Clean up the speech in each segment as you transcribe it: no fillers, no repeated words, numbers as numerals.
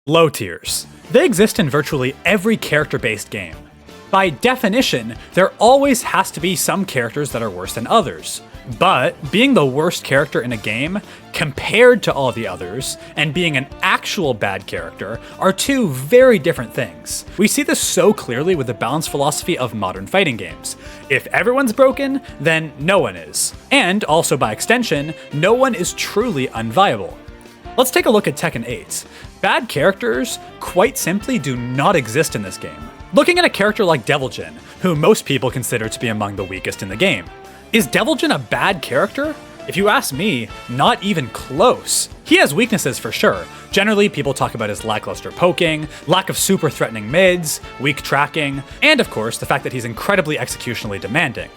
Low tiers. They exist in virtually every character-based game. By definition, there always has to be some characters that are worse than others. But being the worst character in a game, compared to all the others, and being an actual bad character, are two very different things. We see this so clearly with the balanced philosophy of modern fighting games. If everyone's broken, then no one is. And also by extension, no one is truly unviable. Let's take a look at Tekken 8. Bad characters, quite simply, do not exist in this game. Looking at a character like Deviljin, who most people consider to be among the weakest in the game. Is Deviljin a bad character? If you ask me, not even close. He has weaknesses for sure. Generally, people talk about his lackluster poking, lack of super threatening mids, weak tracking, and of course, the fact that he's incredibly executionally demanding.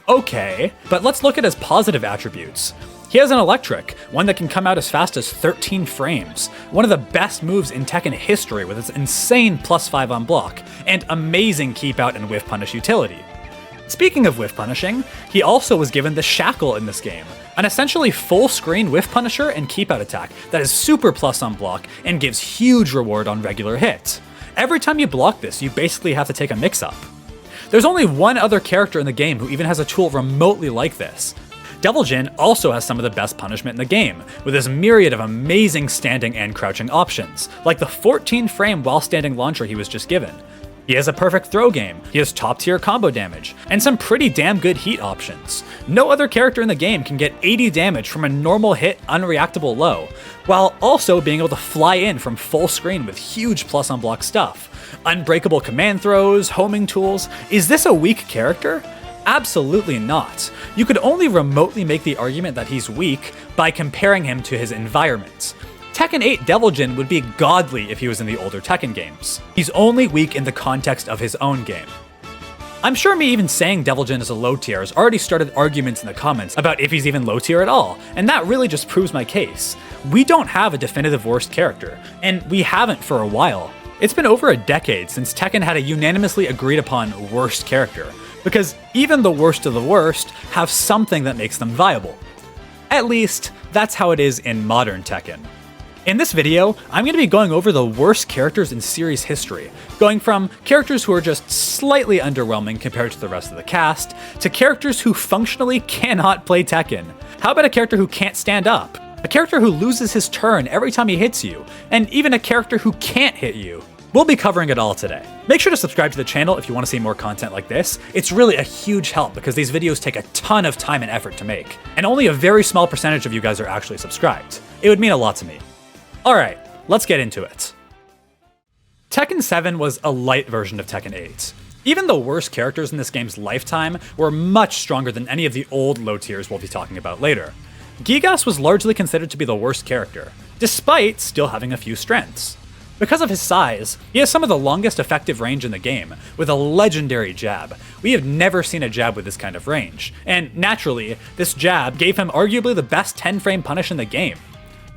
Okay, but let's look at his positive attributes. He has an electric, one that can come out as fast as 13 frames, one of the best moves in Tekken history with its insane +5 on block, and amazing keep out and whiff punish utility. Speaking of whiff punishing, he also was given the Shackle in this game, an essentially full screen whiff punisher and keep out attack that is super plus on block and gives huge reward on regular hits. Every time you block this, you basically have to take a mix-up. There's only one other character in the game who even has a tool remotely like this. Deviljin also has some of the best punishment in the game, with his myriad of amazing standing and crouching options, like the 14 frame while standing launcher he was just given. He has a perfect throw game, he has top tier combo damage, and some pretty damn good heat options. No other character in the game can get 80 damage from a normal hit unreactable low, while also being able to fly in from full screen with huge plus on block stuff. Unbreakable command throws, homing tools. Is this a weak character? Absolutely not. You could only remotely make the argument that he's weak by comparing him to his environment. Tekken 8 Deviljin would be godly if he was in the older Tekken games. He's only weak in the context of his own game. I'm sure me even saying Deviljin is a low tier has already started arguments in the comments about if he's even low tier at all, and that really just proves my case. We don't have a definitive worst character, and we haven't for a while. It's been over a decade since Tekken had a unanimously agreed upon worst character, because even the worst of the worst have something that makes them viable. At least, that's how it is in modern Tekken. In this video, I'm going to be going over the worst characters in series history, going from characters who are just slightly underwhelming compared to the rest of the cast, to characters who functionally cannot play Tekken. How about a character who can't stand up? A character who loses his turn every time he hits you, and even a character who can't hit you. We'll be covering it all today. Make sure to subscribe to the channel if you want to see more content like this. It's really a huge help because these videos take a ton of time and effort to make, and only a very small percentage of you guys are actually subscribed. It would mean a lot to me. Alright, let's get into it. Tekken 7 was a light version of Tekken 8. Even the worst characters in this game's lifetime were much stronger than any of the old low tiers we'll be talking about later. Gigas was largely considered to be the worst character, despite still having a few strengths. Because of his size, he has some of the longest effective range in the game, with a legendary jab. We have never seen a jab with this kind of range, and naturally, this jab gave him arguably the best 10-frame punish in the game.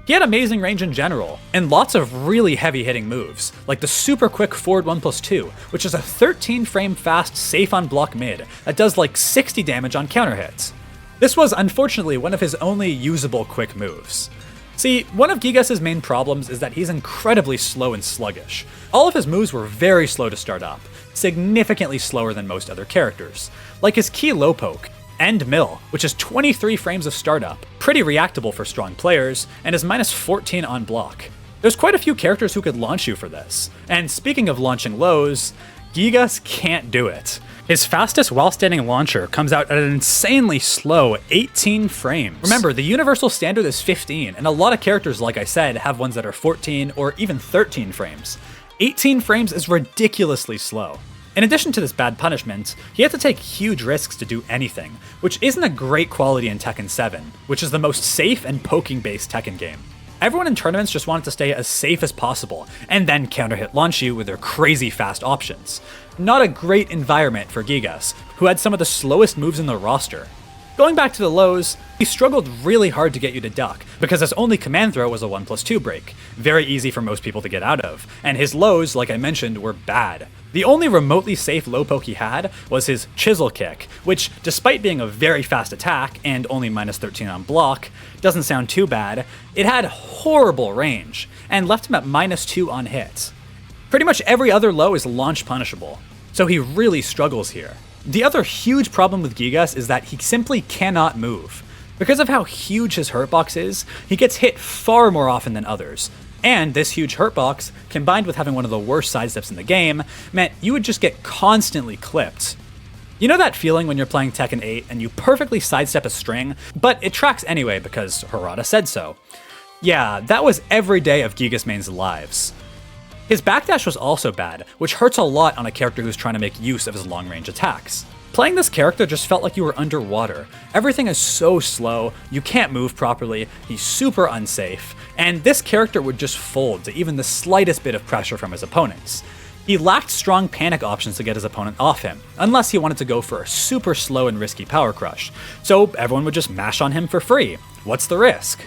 He had amazing range in general, and lots of really heavy-hitting moves, like the super quick forward 1+2, which is a 13-frame fast safe on block mid that does like 60 damage on counter hits. This was unfortunately one of his only usable quick moves. See, one of Gigas' main problems is that he's incredibly slow and sluggish. All of his moves were very slow to start up, significantly slower than most other characters, like his key low poke, End Mill, which is 23 frames of startup, pretty reactable for strong players, and is -14 on block. There's quite a few characters who could launch you for this, and speaking of launching lows, Gigas can't do it. His fastest while standing launcher comes out at an insanely slow 18 frames. Remember, the universal standard is 15, and a lot of characters, like I said, have ones that are 14 or even 13 frames. 18 frames is ridiculously slow. In addition to this bad punishment, he had to take huge risks to do anything, which isn't a great quality in Tekken 7, which is the most safe and poking-based Tekken game. Everyone in tournaments just wanted to stay as safe as possible, and then counter-hit launch you with their crazy fast options. Not a great environment for Gigas, who had some of the slowest moves in the roster. Going back to the lows, he struggled really hard to get you to duck, because his only command throw was a 1+2 break, very easy for most people to get out of, and his lows, like I mentioned, were bad. The only remotely safe low poke he had was his chisel kick, which, despite being a very fast attack and only -13 on block, doesn't sound too bad. It had horrible range, and left him at -2 on hit. Pretty much every other low is launch punishable, so he really struggles here. The other huge problem with Gigas is that he simply cannot move. Because of how huge his hurtbox is, he gets hit far more often than others. And this huge hurtbox, combined with having one of the worst sidesteps in the game, meant you would just get constantly clipped. You know that feeling when you're playing Tekken 8 and you perfectly sidestep a string, but it tracks anyway because Harada said so? Yeah, that was every day of Gigas main's lives. His backdash was also bad, which hurts a lot on a character who's trying to make use of his long-range attacks. Playing this character just felt like you were underwater. Everything is so slow, you can't move properly, he's super unsafe, and this character would just fold to even the slightest bit of pressure from his opponents. He lacked strong panic options to get his opponent off him, unless he wanted to go for a super slow and risky power crush, so everyone would just mash on him for free. What's the risk?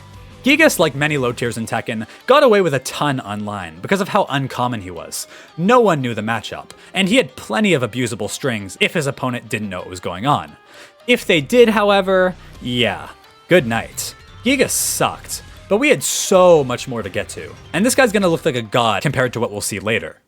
Gigas, like many low tiers in Tekken, got away with a ton online because of how uncommon he was. No one knew the matchup, and he had plenty of abusable strings if his opponent didn't know what was going on. If they did, however, yeah, good night. Gigas sucked, but we had so much more to get to, and this guy's gonna look like a god compared to what we'll see later.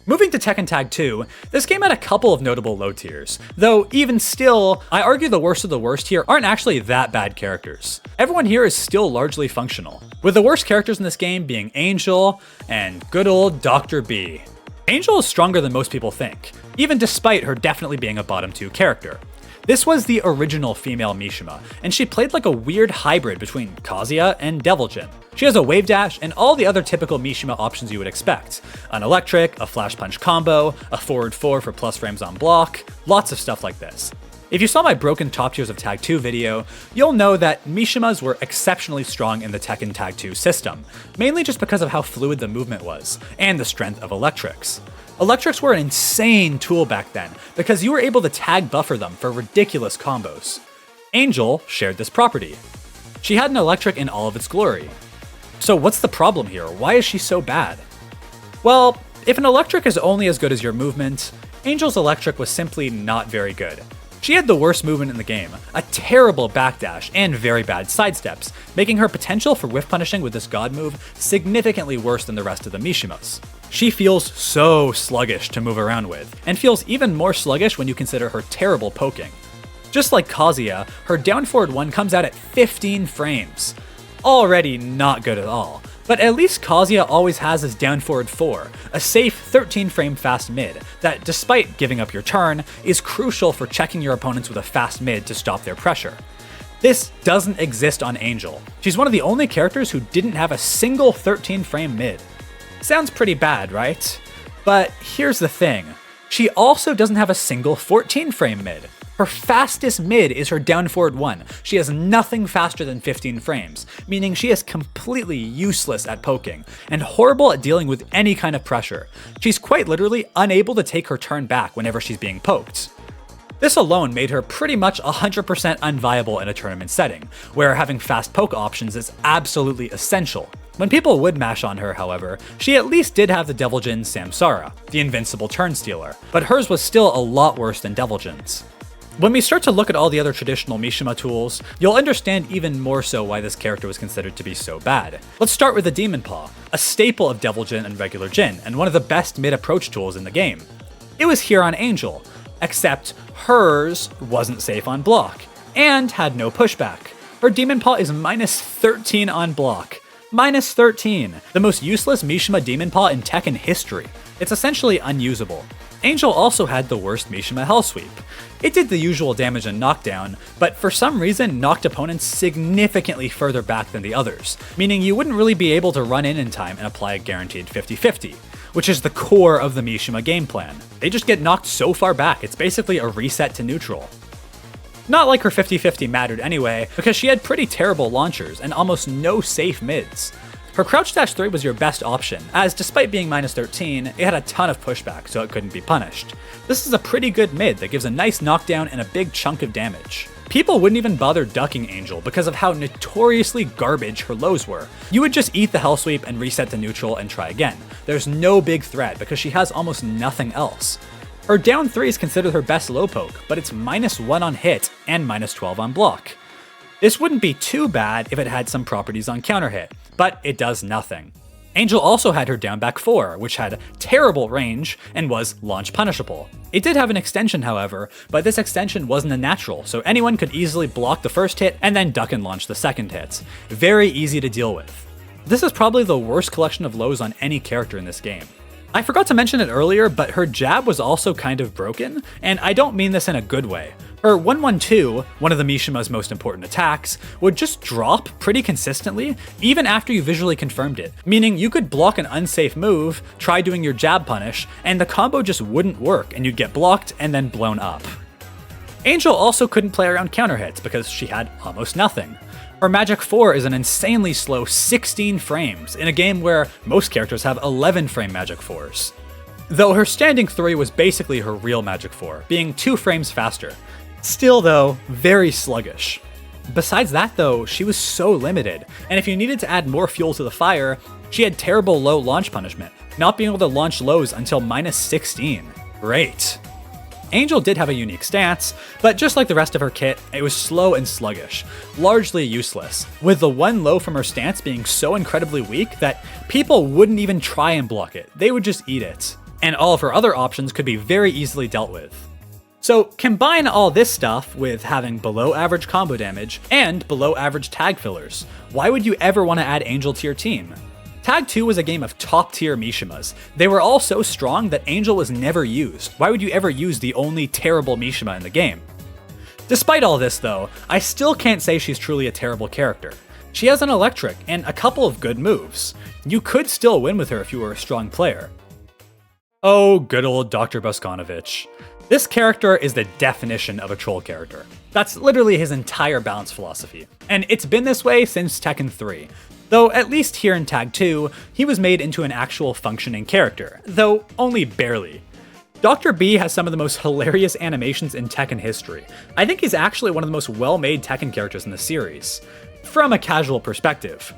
Moving to Tekken Tag 2, this game had a couple of notable low tiers, though even still, I argue the worst of the worst here aren't actually that bad characters. Everyone here is still largely functional, with the worst characters in this game being Angel and good old Dr. B. Angel is stronger than most people think, even despite her definitely being a bottom 2 character. This was the original female Mishima, and she played like a weird hybrid between Kazuya and Devil Jin. She has a wave dash and all the other typical Mishima options you would expect. An electric, a flash punch combo, a forward 4 for plus frames on block, lots of stuff like this. If you saw my broken top tiers of Tag 2 video, you'll know that Mishimas were exceptionally strong in the Tekken Tag 2 system, mainly just because of how fluid the movement was, and the strength of electrics. Electrics were an insane tool back then, because you were able to tag buffer them for ridiculous combos. Angel shared this property. She had an electric in all of its glory. So what's the problem here? Why is she so bad? Well, if an electric is only as good as your movement, Angel's electric was simply not very good. She had the worst movement in the game, a terrible backdash, and very bad sidesteps, making her potential for whiff punishing with this god move significantly worse than the rest of the Mishimas. She feels so sluggish to move around with, and feels even more sluggish when you consider her terrible poking. Just like Kazuya, her down forward 1 comes out at 15 frames. Already not good at all, but at least Kazuya always has his down forward 4, a safe 13 frame fast mid that, despite giving up your turn, is crucial for checking your opponents with a fast mid to stop their pressure. This doesn't exist on Angel. She's one of the only characters who didn't have a single 13 frame mid. Sounds pretty bad, right? But here's the thing, she also doesn't have a single 14 frame mid. Her fastest mid is her down forward 1. She has nothing faster than 15 frames, meaning she is completely useless at poking, and horrible at dealing with any kind of pressure. She's quite literally unable to take her turn back whenever she's being poked. This alone made her pretty much 100% unviable in a tournament setting, where having fast poke options is absolutely essential. When people would mash on her, however, she at least did have the Devil Jin Samsara, the invincible turn stealer, but hers was still a lot worse than Devil Jin's. When we start to look at all the other traditional Mishima tools, you'll understand even more so why this character was considered to be so bad. Let's start with the Demon Paw, a staple of Devil Jin and regular Jin, and one of the best mid-approach tools in the game. It was here on Angel, except hers wasn't safe on block, and had no pushback. Her Demon Paw is -13 on block. -13, the most useless Mishima Demon Paw in Tekken history. It's essentially unusable. Angel also had the worst Mishima Hell Sweep. It did the usual damage and knockdown, but for some reason knocked opponents significantly further back than the others, meaning you wouldn't really be able to run in time and apply a guaranteed 50-50, which is the core of the Mishima game plan. They just get knocked so far back, it's basically a reset to neutral. Not like her 50-50 mattered anyway, because she had pretty terrible launchers and almost no safe mids. Her crouch dash 3 was your best option, as despite being -13, it had a ton of pushback, so it couldn't be punished. This is a pretty good mid that gives a nice knockdown and a big chunk of damage. People wouldn't even bother ducking Angel because of how notoriously garbage her lows were. You would just eat the hell sweep and reset to neutral and try again. There's no big threat because she has almost nothing else. Her down 3 is considered her best low poke, but it's -1 on hit and -12 on block. This wouldn't be too bad if it had some properties on counter hit, but it does nothing. Angel also had her down back 4, which had terrible range and was launch punishable. It did have an extension, however, but this extension wasn't a natural, so anyone could easily block the first hit and then duck and launch the second hit. Very easy to deal with. This is probably the worst collection of lows on any character in this game. I forgot to mention it earlier, but her jab was also kind of broken, and I don't mean this in a good way. Her 1-1-2, one of the Mishima's most important attacks, would just drop pretty consistently, even after you visually confirmed it, meaning you could block an unsafe move, try doing your jab punish, and the combo just wouldn't work and you'd get blocked and then blown up. Angel also couldn't play around counter hits because she had almost nothing. Her Magic 4 is an insanely slow 16 frames in a game where most characters have 11 frame Magic 4s. Though her standing 3 was basically her real Magic 4, being 2 frames faster. Still though, very sluggish. Besides that though, she was so limited, and if you needed to add more fuel to the fire, she had terrible low launch punishment, not being able to launch lows until -16. Great. Angel did have a unique stance, but just like the rest of her kit, it was slow and sluggish, largely useless, with the one low from her stance being so incredibly weak that people wouldn't even try and block it, they would just eat it. And all of her other options could be very easily dealt with. So combine all this stuff with having below average combo damage and below average tag fillers. Why would you ever want to add Angel to your team? Tag 2 was a game of top tier Mishimas. They were all so strong that Angel was never used. Why would you ever use the only terrible Mishima in the game? Despite all this though, I still can't say she's truly a terrible character. She has an electric and a couple of good moves. You could still win with her if you were a strong player. Oh, good old Dr. Boskanovich. This character is the definition of a troll character. That's literally his entire balance philosophy. And it's been this way since Tekken 3. Though at least here in Tag 2, he was made into an actual functioning character, though only barely. Dr. B has some of the most hilarious animations in Tekken history. I think he's actually one of the most well-made Tekken characters in the series, from a casual perspective.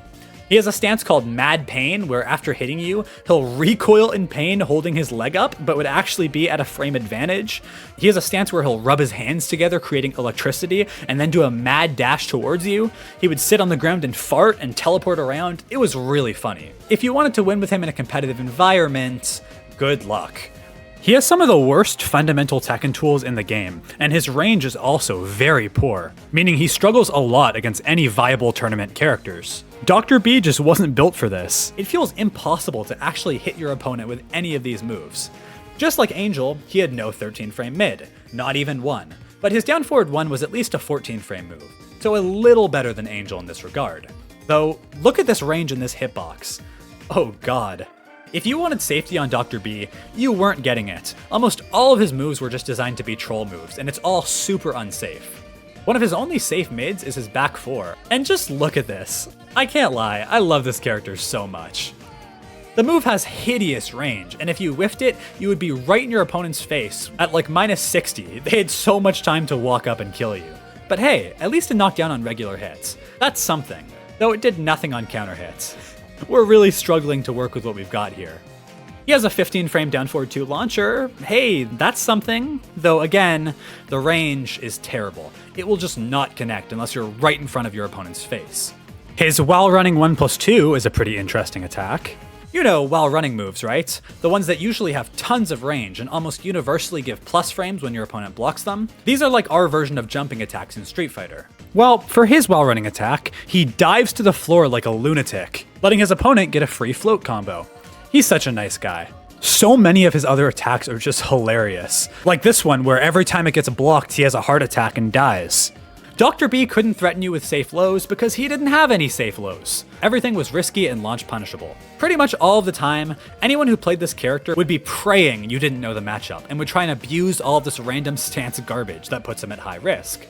He has a stance called Mad Pain, where after hitting you, he'll recoil in pain holding his leg up, but would actually be at a frame advantage. He has a stance where he'll rub his hands together, creating electricity, and then do a mad dash towards you. He would sit on the ground and fart and teleport around. It was really funny. If you wanted to win with him in a competitive environment, good luck. He has some of the worst fundamental Tekken tools in the game, and his range is also very poor, meaning he struggles a lot against any viable tournament characters. Dr. B just wasn't built for this. It feels impossible to actually hit your opponent with any of these moves. Just like Angel, he had no 13 frame mid, not even one, but his down forward 1 was at least a 14 frame move, so a little better than Angel in this regard. Though, look at this range in this hitbox. Oh god. If you wanted safety on Dr. B, you weren't getting it. Almost all of his moves were just designed to be troll moves, and it's all super unsafe. One of his only safe mids is his back 4, and just look at this. I can't lie, I love this character so much. The move has hideous range, and if you whiffed it, you would be right in your opponent's face at like -60. They had so much time to walk up and kill you. But hey, at least it knocked down on regular hits. That's something, though it did nothing on counter hits. We're really struggling to work with what we've got here. He has a 15 frame down forward 2 launcher. Hey, that's something. Though again, the range is terrible. It will just not connect unless you're right in front of your opponent's face. His while running 1+2 is a pretty interesting attack. You know, while running moves, right? The ones that usually have tons of range and almost universally give plus frames when your opponent blocks them. These are like our version of jumping attacks in Street Fighter. Well, for his while running attack, he dives to the floor like a lunatic, letting his opponent get a free float combo. He's such a nice guy. So many of his other attacks are just hilarious. Like this one where every time it gets blocked, he has a heart attack and dies. Dr. B couldn't threaten you with safe lows because he didn't have any safe lows. Everything was risky and launch punishable. Pretty much all of the time, anyone who played this character would be praying you didn't know the matchup and would try and abuse all of this random stance garbage that puts him at high risk.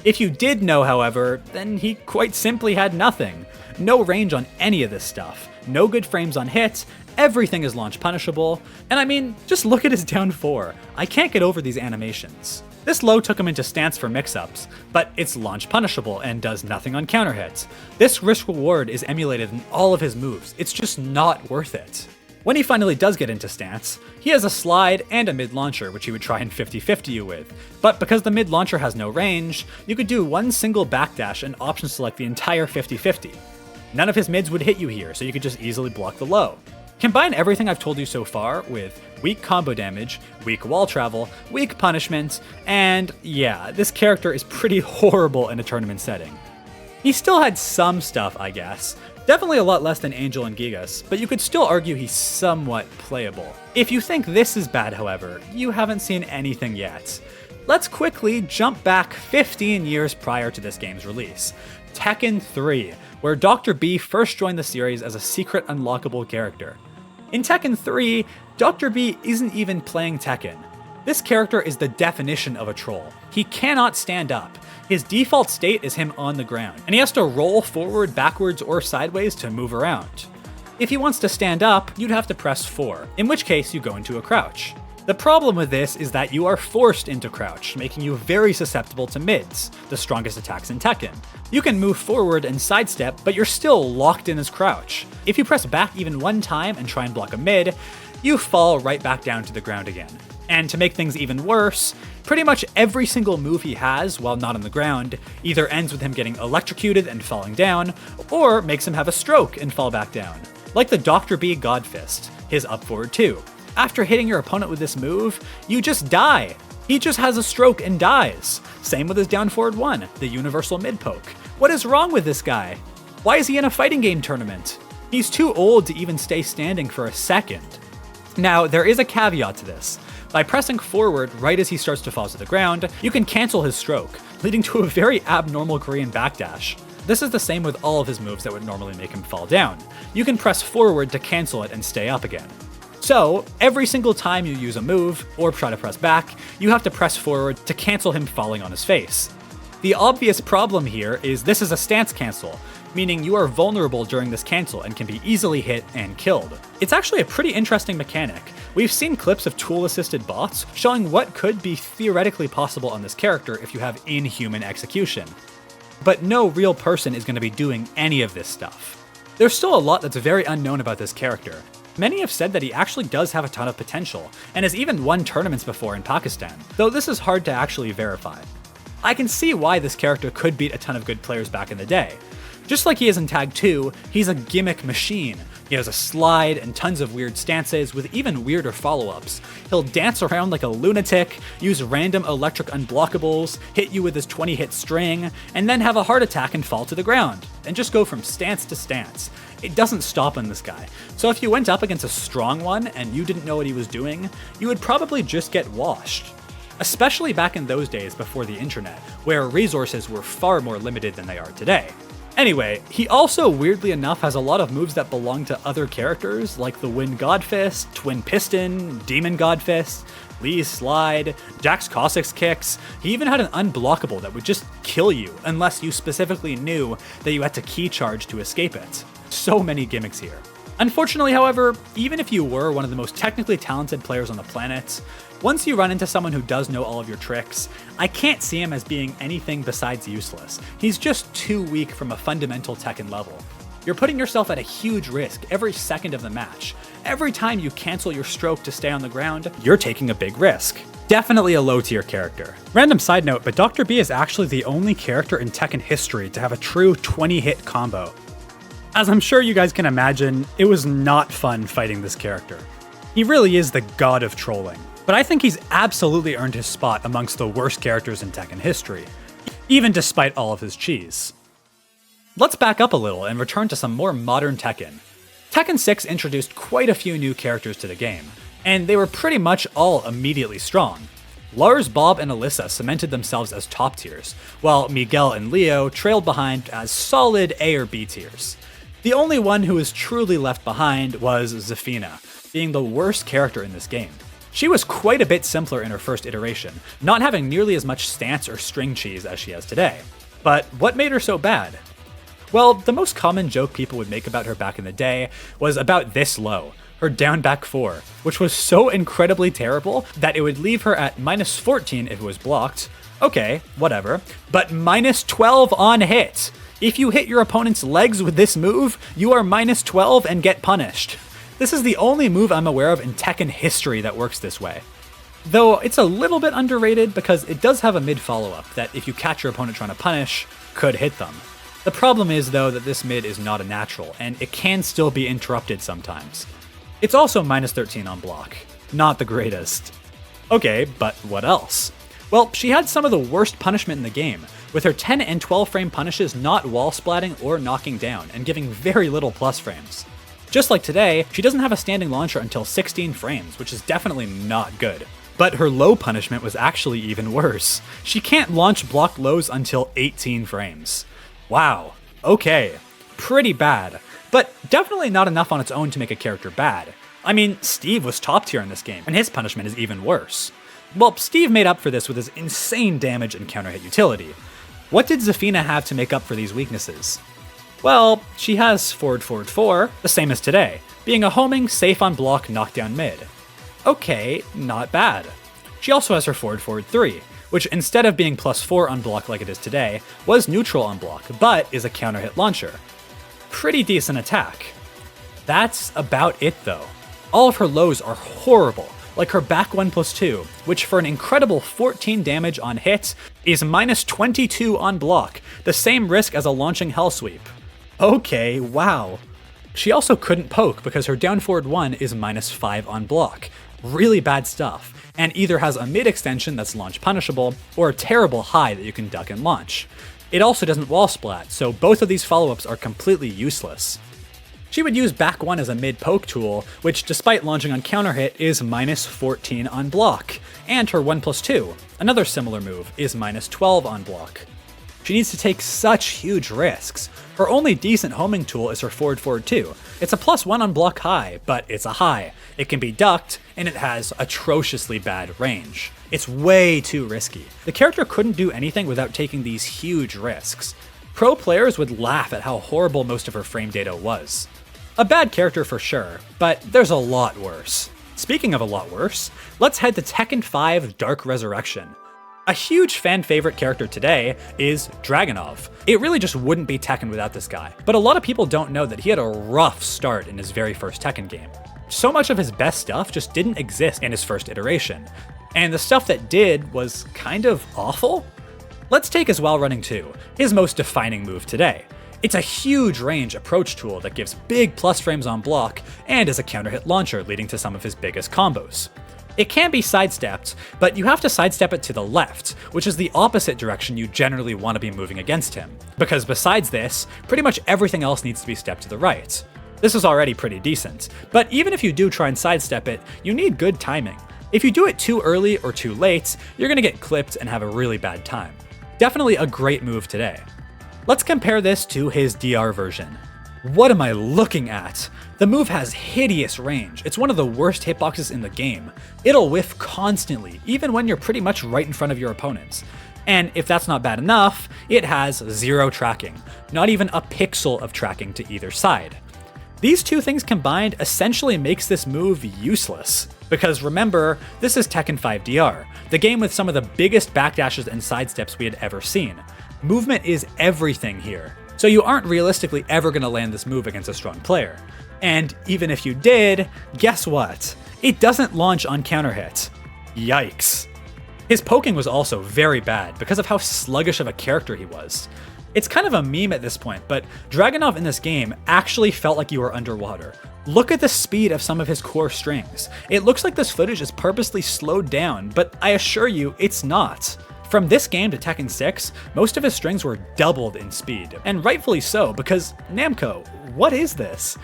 If you did know, however, then he quite simply had nothing. No range on any of this stuff. No good frames on hits, everything is launch punishable, and I mean, just look at his down 4. I can't get over these animations. This low took him into stance for mix-ups, but it's launch punishable and does nothing on counter hits. This risk-reward is emulated in all of his moves, it's just not worth it. When he finally does get into stance, he has a slide and a mid-launcher which he would try and 50-50 you with, but because the mid-launcher has no range, you could do one single backdash and option select the entire 50-50. None of his mids would hit you here, so you could just easily block the low. Combine everything I've told you so far with weak combo damage, weak wall travel, weak punishment, and yeah, this character is pretty horrible in a tournament setting. He still had some stuff, I guess. Definitely a lot less than Angel and Gigas, but you could still argue he's somewhat playable. If you think this is bad, however, you haven't seen anything yet. Let's quickly jump back 15 years prior to this game's release. Tekken 3, where Dr. B first joined the series as a secret unlockable character. In Tekken 3, Dr. B isn't even playing Tekken. This character is the definition of a troll. He cannot stand up. His default state is him on the ground, and he has to roll forward, backwards, or sideways to move around. If he wants to stand up, you'd have to press 4, in which case you go into a crouch. The problem with this is that you are forced into crouch, making you very susceptible to mids, the strongest attacks in Tekken. You can move forward and sidestep, but you're still locked in as crouch. If you press back even one time and try and block a mid, you fall right back down to the ground again. And to make things even worse, pretty much every single move he has while not on the ground either ends with him getting electrocuted and falling down, or makes him have a stroke and fall back down. Like the Dr. B God Fist, his up forward 2. After hitting your opponent with this move, you just die. He just has a stroke and dies. Same with his down forward 1, the universal mid poke. What is wrong with this guy? Why is he in a fighting game tournament? He's too old to even stay standing for a second. Now, there is a caveat to this. By pressing forward right as he starts to fall to the ground, you can cancel his stroke, leading to a very abnormal Korean backdash. This is the same with all of his moves that would normally make him fall down. You can press forward to cancel it and stay up again. So, every single time you use a move, or try to press back, you have to press forward to cancel him falling on his face. The obvious problem here is this is a stance cancel, meaning you are vulnerable during this cancel and can be easily hit and killed. It's actually a pretty interesting mechanic. We've seen clips of tool-assisted bots showing what could be theoretically possible on this character if you have inhuman execution. But no real person is going to be doing any of this stuff. There's still a lot that's very unknown about this character. Many have said that he actually does have a ton of potential, and has even won tournaments before in Pakistan, though this is hard to actually verify. I can see why this character could beat a ton of good players back in the day. Just like he is in Tag 2, he's a gimmick machine. He has a slide and tons of weird stances with even weirder follow-ups. He'll dance around like a lunatic, use random electric unblockables, hit you with his 20-hit string, and then have a heart attack and fall to the ground, and just go from stance to stance. It doesn't stop on this guy. So if you went up against a strong one and you didn't know what he was doing, you would probably just get washed. Especially back in those days before the internet, where resources were far more limited than they are today. Anyway, he also weirdly enough has a lot of moves that belong to other characters, like the Wind Godfist, Twin Piston, Demon Godfist, Lee's Slide, Jax Cossacks kicks. He even had an unblockable that would just kill you unless you specifically knew that you had to key charge to escape it. So many gimmicks here. Unfortunately, however, even if you were one of the most technically talented players on the planet, once you run into someone who does know all of your tricks, I can't see him as being anything besides useless. He's just too weak from a fundamental Tekken level. You're putting yourself at a huge risk every second of the match. Every time you cancel your stroke to stay on the ground, you're taking a big risk. Definitely a low tier character. Random side note, but Dr. B is actually the only character in Tekken history to have a true 20-hit combo. As I'm sure you guys can imagine, it was not fun fighting this character. He really is the god of trolling, but I think he's absolutely earned his spot amongst the worst characters in Tekken history, even despite all of his cheese. Let's back up a little and return to some more modern Tekken. Tekken 6 introduced quite a few new characters to the game, and they were pretty much all immediately strong. Lars, Bob, and Alyssa cemented themselves as top tiers, while Miguel and Leo trailed behind as solid A or B tiers. The only one who was truly left behind was Zafina, being the worst character in this game. She was quite a bit simpler in her first iteration, not having nearly as much stance or string cheese as she has today. But what made her so bad? Well, the most common joke people would make about her back in the day was about this low, her down back 4, which was so incredibly terrible that it would leave her at -14 if it was blocked. Okay, whatever. But -12 on hit. If you hit your opponent's legs with this move, you are -12 and get punished. This is the only move I'm aware of in Tekken history that works this way. Though it's a little bit underrated because it does have a mid follow-up that if you catch your opponent trying to punish, could hit them. The problem is though that this mid is not a natural, and it can still be interrupted sometimes. It's also -13 on block. Not the greatest. Okay, but what else? Well, she had some of the worst punishment in the game, with her 10 and 12 frame punishes not wall splatting or knocking down, and giving very little plus frames. Just like today, she doesn't have a standing launcher until 16 frames, which is definitely not good. But her low punishment was actually even worse. She can't launch blocked lows until 18 frames. Wow, okay, pretty bad, but definitely not enough on its own to make a character bad. I mean, Steve was top tier in this game, and his punishment is even worse. Well, Steve made up for this with his insane damage and counter hit utility. What did Zafina have to make up for these weaknesses? Well, she has forward 4, the same as today, being a homing, safe on block knockdown mid. Okay, not bad. She also has her forward 3, which instead of being +4 on block like it is today, was neutral on block, but is a counter hit launcher. Pretty decent attack. That's about it though. All of her lows are horrible, like her back 1+2, which for an incredible 14 damage on hit is -22 on block, the same risk as a launching hell sweep. Okay, wow. She also couldn't poke because her down forward 1 is -5 on block. Really bad stuff, and either has a mid extension that's launch punishable, or a terrible high that you can duck and launch. It also doesn't wall splat, so both of these follow-ups are completely useless. She would use back 1 as a mid poke tool, which despite launching on counter hit is -14 on block, and her 1+2, another similar move, is -12 on block. She needs to take such huge risks. Her only decent homing tool is her forward 2. It's a +1 on block high, but it's a high. It can be ducked, and it has atrociously bad range. It's way too risky. The character couldn't do anything without taking these huge risks. Pro players would laugh at how horrible most of her frame data was. A bad character for sure, but there's a lot worse. Speaking of a lot worse, let's head to Tekken 5 Dark Resurrection. A huge fan favorite character today is Dragunov. It really just wouldn't be Tekken without this guy, but a lot of people don't know that he had a rough start in his very first Tekken game. So much of his best stuff just didn't exist in his first iteration, and the stuff that did was kind of awful? Let's take his while running 2, his most defining move today. It's a huge range approach tool that gives big plus frames on block and is a counter hit launcher leading to some of his biggest combos. It can be sidestepped, but you have to sidestep it to the left, which is the opposite direction you generally want to be moving against him, because besides this, pretty much everything else needs to be stepped to the right. This is already pretty decent, but even if you do try and sidestep it, you need good timing. If you do it too early or too late, you're going to get clipped and have a really bad time. Definitely a great move today. Let's compare this to his DR version. What am I looking at? The move has hideous range. It's one of the worst hitboxes in the game. It'll whiff constantly, even when you're pretty much right in front of your opponents. And if that's not bad enough, it has 0 tracking, not even a pixel of tracking to either side. These two things combined essentially makes this move useless. Because remember, this is Tekken 5 DR, the game with some of the biggest backdashes and sidesteps we had ever seen. Movement is everything here, so you aren't realistically ever going to land this move against a strong player. And even if you did, guess what? It doesn't launch on counter hit. Yikes. His poking was also very bad because of how sluggish of a character he was. It's kind of a meme at this point, but Dragunov in this game actually felt like you were underwater. Look at the speed of some of his core strings. It looks like this footage is purposely slowed down, but I assure you, it's not. From this game to Tekken 6, most of his strings were doubled in speed, and rightfully so, because Namco, what is this?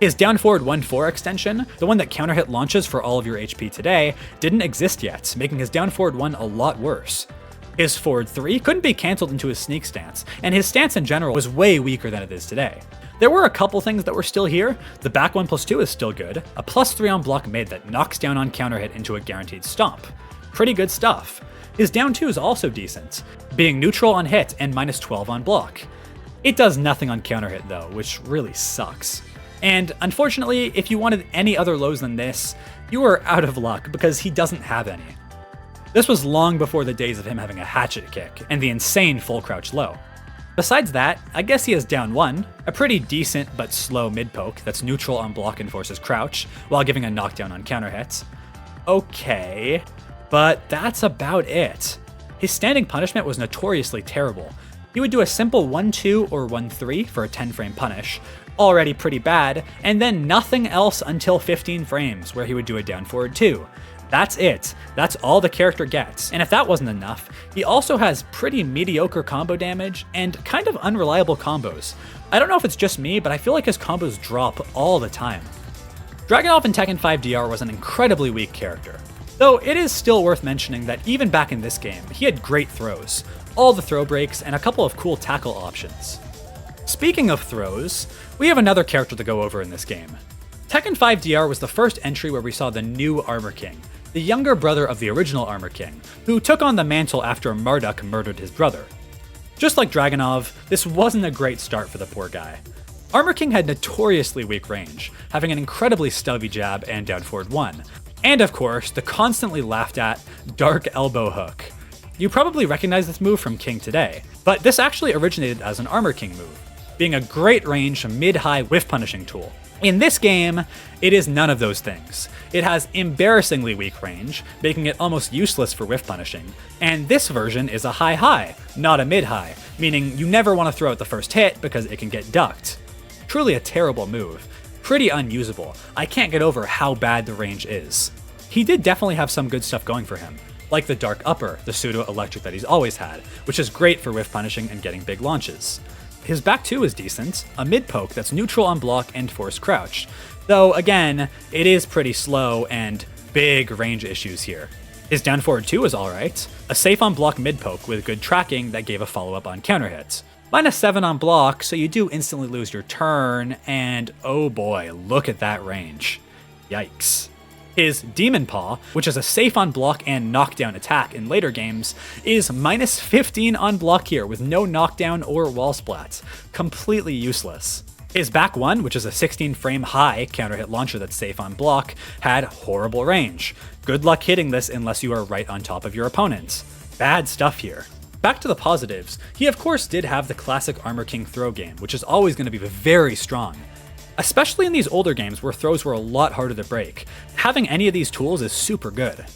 His down forward 1-4 extension, the one that counter hit launches for all of your HP today, didn't exist yet, making his down forward 1 a lot worse. His forward 3 couldn't be cancelled into his sneak stance, and his stance in general was way weaker than it is today. There were a couple things that were still here. The back 1+2 is still good, a +3 on block mid that knocks down on counter hit into a guaranteed stomp. Pretty good stuff. His down 2 is also decent, being neutral on hit and -12 on block. It does nothing on counter hit though, which really sucks. And unfortunately, if you wanted any other lows than this, you were out of luck because he doesn't have any. This was long before the days of him having a hatchet kick and the insane full crouch low. Besides that, I guess he has down 1, a pretty decent but slow mid poke that's neutral on block and forces crouch, while giving a knockdown on counter hits. Okay, but that's about it. His standing punishment was notoriously terrible. He would do a simple 1-2 or 1-3 for a 10 frame punish, already pretty bad, and then nothing else until 15 frames, where he would do a down forward 2. That's it. That's all the character gets. And if that wasn't enough, he also has pretty mediocre combo damage and kind of unreliable combos. I don't know if it's just me, but I feel like his combos drop all the time. Dragunov in Tekken 5 DR was an incredibly weak character. Though it is still worth mentioning that even back in this game, he had great throws, all the throw breaks, and a couple of cool tackle options. Speaking of throws, we have another character to go over in this game. Tekken 5 DR was the first entry where we saw the new Armor King, the younger brother of the original Armor King, who took on the mantle after Marduk murdered his brother. Just like Dragunov, this wasn't a great start for the poor guy. Armor King had notoriously weak range, having an incredibly stubby jab and down forward 1, and of course, the constantly laughed at Dark Elbow Hook. You probably recognize this move from King today, but this actually originated as an Armor King move, being a great range mid-high whiff punishing tool. In this game, it is none of those things. It has embarrassingly weak range, making it almost useless for whiff punishing, and this version is a high-high, not a mid-high, meaning you never want to throw out the first hit because it can get ducked. Truly a terrible move. Pretty unusable. I can't get over how bad the range is. He did definitely have some good stuff going for him, like the Dark Upper, the pseudo-electric that he's always had, which is great for whiff punishing and getting big launches. His back 2 is decent, a mid poke that's neutral on block and force crouch, though again, it is pretty slow and big range issues here. His down forward 2 is alright, a safe on block mid poke with good tracking that gave a follow-up on counter hits. -7 on block, so you do instantly lose your turn, and oh boy, look at that range. Yikes. His Demon Paw, which is a safe on block and knockdown attack in later games, is -15 on block here with no knockdown or wall splats. Completely useless. His back 1, which is a 16 frame high counter hit launcher that's safe on block, had horrible range. Good luck hitting this unless you are right on top of your opponent. Bad stuff here. Back to the positives, he of course did have the classic Armor King throw game, which is always going to be very strong. Especially in these older games where throws were a lot harder to break, having any of these tools is super good.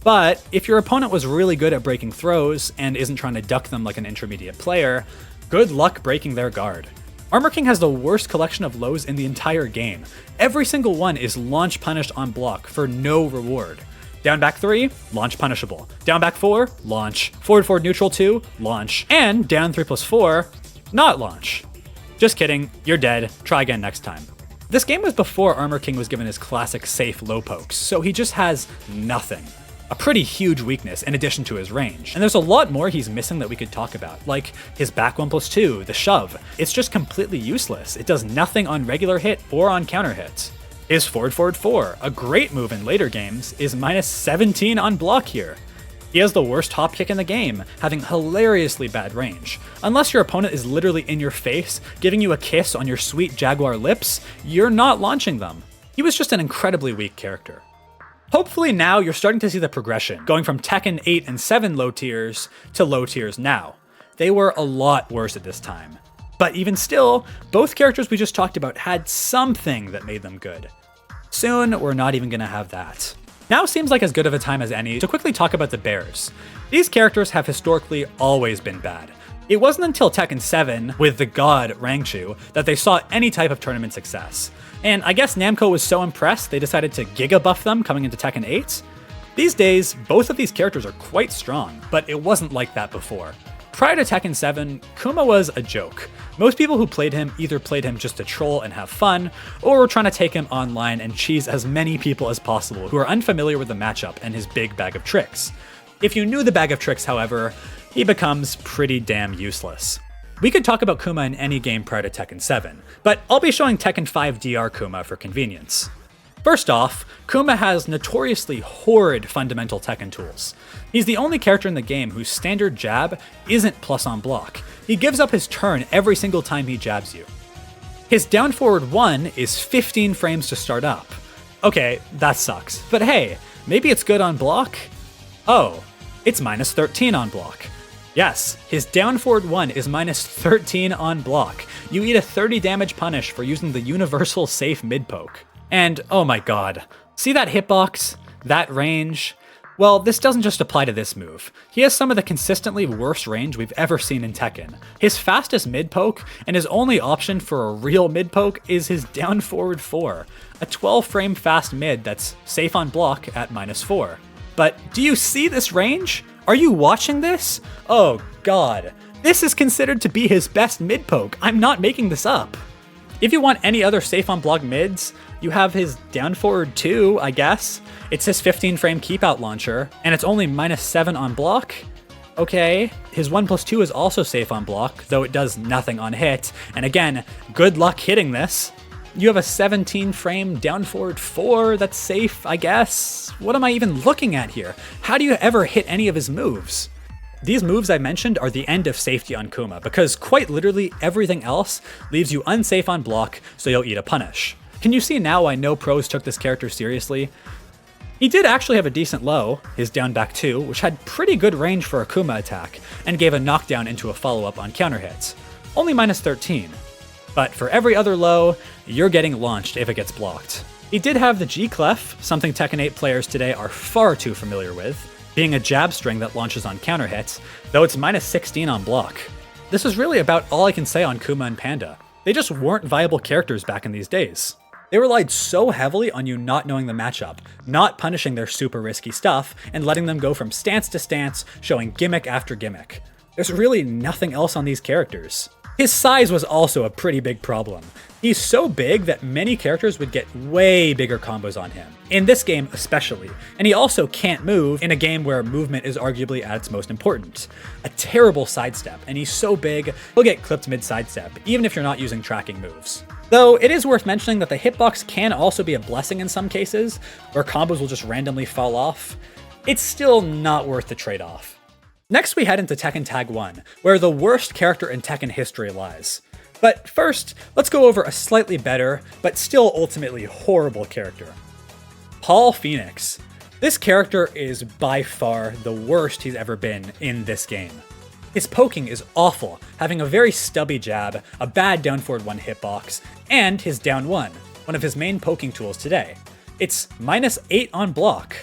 But if your opponent was really good at breaking throws and isn't trying to duck them like an intermediate player, good luck breaking their guard. Armor King has the worst collection of lows in the entire game. Every single one is launch punished on block for no reward. Down back 3, launch punishable. Down back 4, launch. Forward neutral 2, launch. And down 3+4, not launch. Just kidding, you're dead, try again next time. This game was before Armor King was given his classic safe low pokes, so he just has nothing. A pretty huge weakness in addition to his range. And there's a lot more he's missing that we could talk about, like his back 1+2, the shove. It's just completely useless. It does nothing on regular hit or on counter hits. His forward 4, a great move in later games, is -17 on block here. He has the worst hop kick in the game, having hilariously bad range. Unless your opponent is literally in your face, giving you a kiss on your sweet jaguar lips, you're not launching them. He was just an incredibly weak character. Hopefully now you're starting to see the progression, going from Tekken 8 and 7 low tiers to low tiers now. They were a lot worse at this time. But even still, both characters we just talked about had something that made them good. Soon, we're not even gonna have that. Now seems like as good of a time as any to quickly talk about the bears. These characters have historically always been bad. It wasn't until Tekken 7, with the god Rangchu, that they saw any type of tournament success. And I guess Namco was so impressed they decided to Giga buff them coming into Tekken 8? These days, both of these characters are quite strong, but it wasn't like that before. Prior to Tekken 7, Kuma was a joke. Most people who played him either played him just to troll and have fun, or were trying to take him online and cheese as many people as possible who are unfamiliar with the matchup and his big bag of tricks. If you knew the bag of tricks, however, he becomes pretty damn useless. We could talk about Kuma in any game prior to Tekken 7, but I'll be showing Tekken 5 DR Kuma for convenience. First off, Kuma has notoriously horrid fundamental Tekken tools. He's the only character in the game whose standard jab isn't plus on block. He gives up his turn every single time he jabs you. His down forward 1 is 15 frames to start up. Okay, that sucks. But hey, maybe it's good on block? Oh, it's minus 13 on block. Yes, his down forward 1 is minus 13 on block. You eat a 30 damage punish for using the universal safe mid poke. And oh my god, see that hitbox? That range? Well, this doesn't just apply to this move. He has some of the consistently worst range we've ever seen in Tekken. His fastest mid poke, and his only option for a real mid poke, is his down forward 4, a 12 frame fast mid that's safe on block at minus 4. But do you see this range? Are you watching this? Oh god, this is considered to be his best mid poke. I'm not making this up. If you want any other safe on block mids, you have his down forward 2, I guess. It's his 15 frame keep out launcher, and it's only minus 7 on block. Okay, his 1+2 is also safe on block, though it does nothing on hit, and again, good luck hitting this. You have a 17 frame down forward 4 that's safe, I guess. What am I even looking at here? How do you ever hit any of his moves? These moves I mentioned are the end of safety on Kuma, because quite literally everything else leaves you unsafe on block, so you'll eat a punish. Can you see now why no pros took this character seriously? He did actually have a decent low, his down back 2, which had pretty good range for a Kuma attack, and gave a knockdown into a follow-up on counter hits. Only minus 13. But for every other low, you're getting launched if it gets blocked. He did have the G-Clef, something Tekken 8 players today are far too familiar with, being a jab string that launches on counter hits, though it's minus 16 on block. This is really about all I can say on Kuma and Panda. They just weren't viable characters back in these days. They relied so heavily on you not knowing the matchup, not punishing their super risky stuff, and letting them go from stance to stance, showing gimmick after gimmick. There's really nothing else on these characters. His size was also a pretty big problem. He's so big that many characters would get way bigger combos on him, in this game especially, and he also can't move in a game where movement is arguably at its most important. A terrible sidestep, and he's so big, he'll get clipped mid-sidestep, even if you're not using tracking moves. Though it is worth mentioning that the hitbox can also be a blessing in some cases, where combos will just randomly fall off. It's still not worth the trade-off. Next we head into Tekken Tag 1, where the worst character in Tekken history lies. But first, let's go over a slightly better, but still ultimately horrible character. Paul Phoenix. This character is by far the worst he's ever been in this game. His poking is awful, having a very stubby jab, a bad down forward 1 hitbox, and his down 1, one of his main poking tools today. It's minus 8 on block.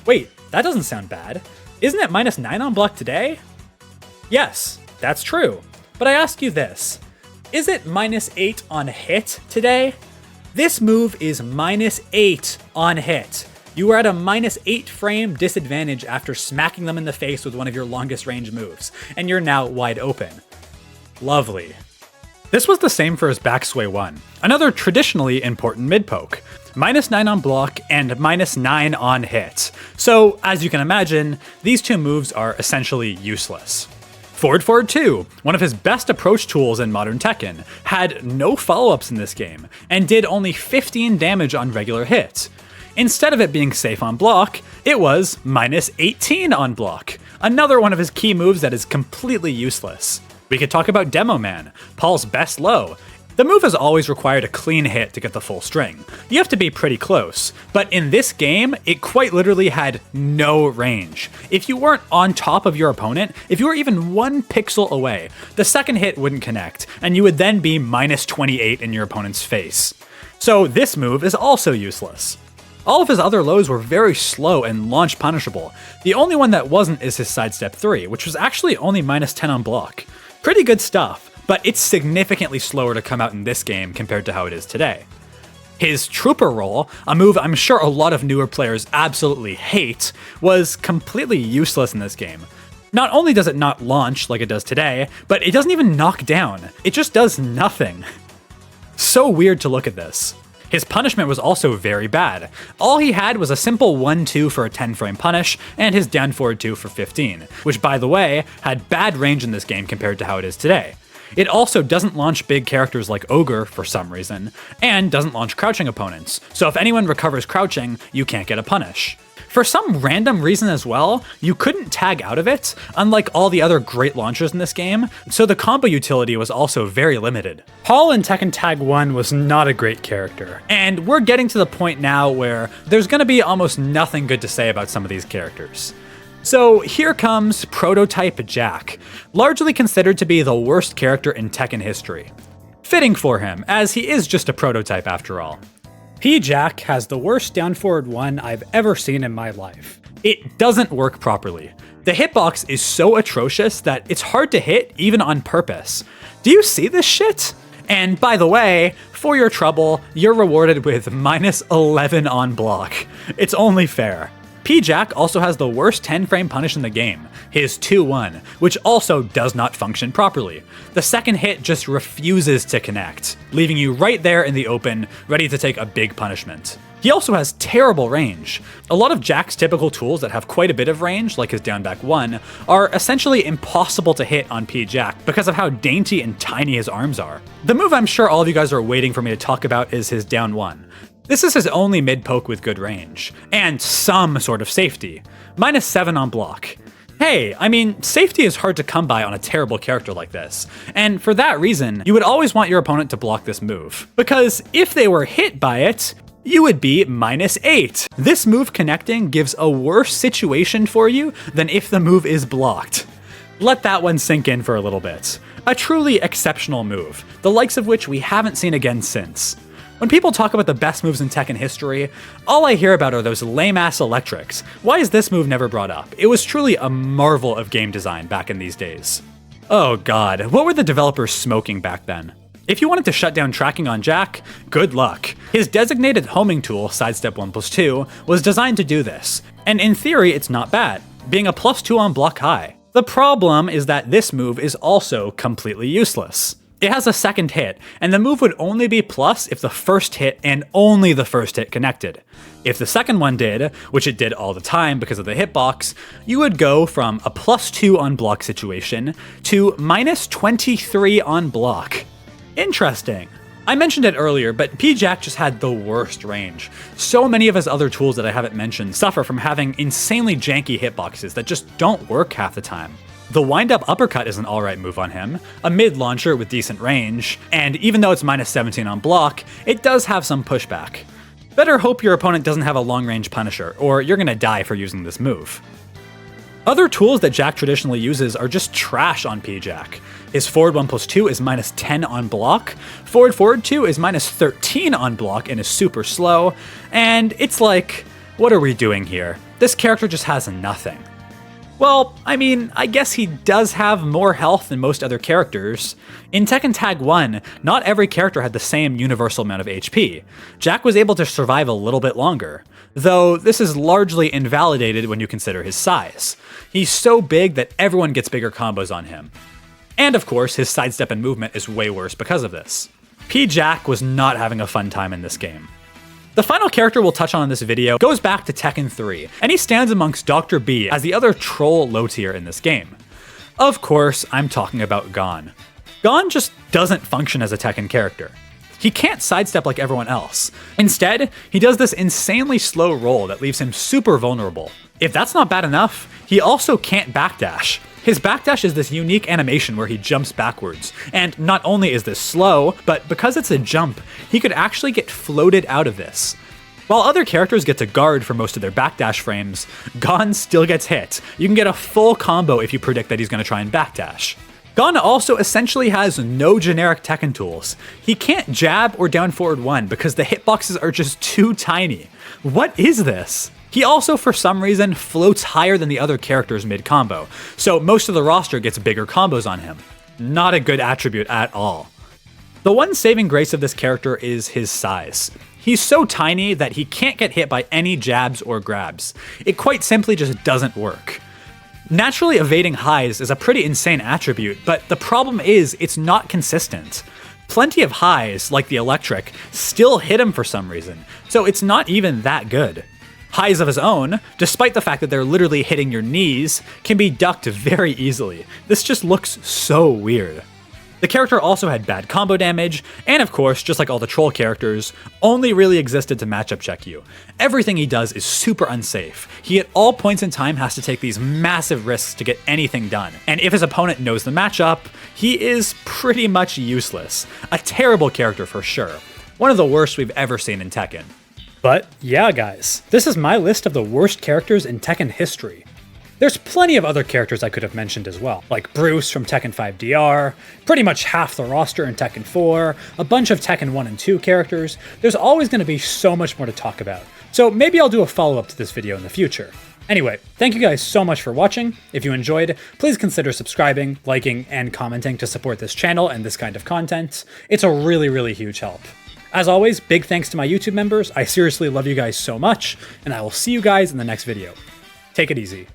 Wait, that doesn't sound bad. Isn't it minus 9 on block today? Yes, that's true. But I ask you this, is it minus 8 on hit today? This move is minus 8 on hit. You are at a minus 8 frame disadvantage after smacking them in the face with one of your longest range moves, and you're now wide open. Lovely. This was the same for his back sway 1, another traditionally important mid poke. Minus 9 on block and minus 9 on hit. So, as you can imagine, these two moves are essentially useless. Forward Forward 2, one of his best approach tools in modern Tekken, had no follow-ups in this game, and did only 15 damage on regular hits. Instead of it being safe on block, it was minus 18 on block, another one of his key moves that is completely useless. We could talk about Demo Man, Paul's best low. The move has always required a clean hit to get the full string. You have to be pretty close, but in this game, it quite literally had no range. If you weren't on top of your opponent, if you were even 1 pixel away, the second hit wouldn't connect, and you would then be minus 28 in your opponent's face. So this move is also useless. All of his other lows were very slow and launch punishable. The only one that wasn't is his sidestep 3, which was actually only minus 10 on block. Pretty good stuff, but it's significantly slower to come out in this game compared to how it is today. His Trooper roll, a move I'm sure a lot of newer players absolutely hate, was completely useless in this game. Not only does it not launch like it does today, but it doesn't even knock down. It just does nothing. So weird to look at this. His punishment was also very bad. All he had was a simple 1-2 for a 10 frame punish, and his down forward 2 for 15, which by the way, had bad range in this game compared to how it is today. It also doesn't launch big characters like Ogre for some reason, and doesn't launch crouching opponents, so if anyone recovers crouching, you can't get a punish. For some random reason as well, you couldn't tag out of it, unlike all the other great launchers in this game, so the combo utility was also very limited. Paul in Tekken Tag 1 was not a great character, and we're getting to the point now where there's gonna be almost nothing good to say about some of these characters. So here comes Prototype Jack, largely considered to be the worst character in Tekken history. Fitting for him, as he is just a prototype after all. P-Jack has the worst down forward 1 I've ever seen in my life. It doesn't work properly. The hitbox is so atrocious that it's hard to hit even on purpose. Do you see this shit? And by the way, for your trouble, you're rewarded with -11 on block. It's only fair. P-Jack also has the worst 10-frame punish in the game, his 2-1, which also does not function properly. The second hit just refuses to connect, leaving you right there in the open, ready to take a big punishment. He also has terrible range. A lot of Jack's typical tools that have quite a bit of range, like his down back 1, are essentially impossible to hit on P-Jack because of how dainty and tiny his arms are. The move I'm sure all of you guys are waiting for me to talk about is his down 1. This is his only mid-poke with good range, and some sort of safety. -7 on block. Hey, I mean, safety is hard to come by on a terrible character like this, and for that reason, you would always want your opponent to block this move, because if they were hit by it, you would be -8. This move connecting gives a worse situation for you than if the move is blocked. Let that one sink in for a little bit. A truly exceptional move, the likes of which we haven't seen again since. When people talk about the best moves in Tekken history, all I hear about are those lame-ass electrics. Why is this move never brought up? It was truly a marvel of game design back in these days. Oh god, what were the developers smoking back then? If you wanted to shut down tracking on Jack, good luck. His designated homing tool, Sidestep 1+2, was designed to do this, and in theory it's not bad, being a +2 on block high. The problem is that this move is also completely useless. It has a second hit, and the move would only be plus if the first hit and only the first hit connected. If the second one did, which it did all the time because of the hitbox, you would go from a +2 on block situation to -23 on block. Interesting. I mentioned it earlier, but P-Jack just had the worst range. So many of his other tools that I haven't mentioned suffer from having insanely janky hitboxes that just don't work half the time. The wind-up uppercut is an alright move on him, a mid-launcher with decent range, and even though it's -17 on block, it does have some pushback. Better hope your opponent doesn't have a long-range Punisher, or you're gonna die for using this move. Other tools that Jack traditionally uses are just trash on P-Jack. His forward 1+2 is -10 on block, forward 2 is -13 on block and is super slow, and it's like, what are we doing here? This character just has nothing. Well, I mean, I guess he does have more health than most other characters. In Tekken Tag 1, not every character had the same universal amount of HP. Jack was able to survive a little bit longer, though this is largely invalidated when you consider his size. He's so big that everyone gets bigger combos on him. And of course, his sidestep and movement is way worse because of this. P-Jack was not having a fun time in this game. The final character we'll touch on in this video goes back to Tekken 3, and he stands amongst Dr. B as the other troll low tier in this game. Of course, I'm talking about Gon. Gon just doesn't function as a Tekken character. He can't sidestep like everyone else. Instead, he does this insanely slow roll that leaves him super vulnerable. If that's not bad enough, he also can't backdash. His backdash is this unique animation where he jumps backwards, and not only is this slow, but because it's a jump, he could actually get floated out of this. While other characters get to guard for most of their backdash frames, Gon still gets hit. You can get a full combo if you predict that he's going to try and backdash. Gon also essentially has no generic Tekken tools. He can't jab or down forward 1 because the hitboxes are just too tiny. What is this? He also, for some reason, floats higher than the other characters mid-combo, so most of the roster gets bigger combos on him. Not a good attribute at all. The one saving grace of this character is his size. He's so tiny that he can't get hit by any jabs or grabs. It quite simply just doesn't work. Naturally evading highs is a pretty insane attribute, but the problem is it's not consistent. Plenty of highs, like the electric, still hit him for some reason, so it's not even that good. Highs of his own, despite the fact that they're literally hitting your knees, can be ducked very easily. This just looks so weird. The character also had bad combo damage, and of course, just like all the troll characters, only really existed to matchup check you. Everything he does is super unsafe. He at all points in time has to take these massive risks to get anything done, and if his opponent knows the matchup, he is pretty much useless. A terrible character for sure. One of the worst we've ever seen in Tekken. But yeah, guys, this is my list of the worst characters in Tekken history. There's plenty of other characters I could have mentioned as well, like Bruce from Tekken 5 DR, pretty much half the roster in Tekken 4, a bunch of Tekken 1 and 2 characters. There's always going to be so much more to talk about, so maybe I'll do a follow-up to this video in the future. Anyway, thank you guys so much for watching. If you enjoyed, please consider subscribing, liking, and commenting to support this channel and this kind of content. It's a really huge help. As always, big thanks to my YouTube members. I seriously love you guys so much, and I will see you guys in the next video. Take it easy.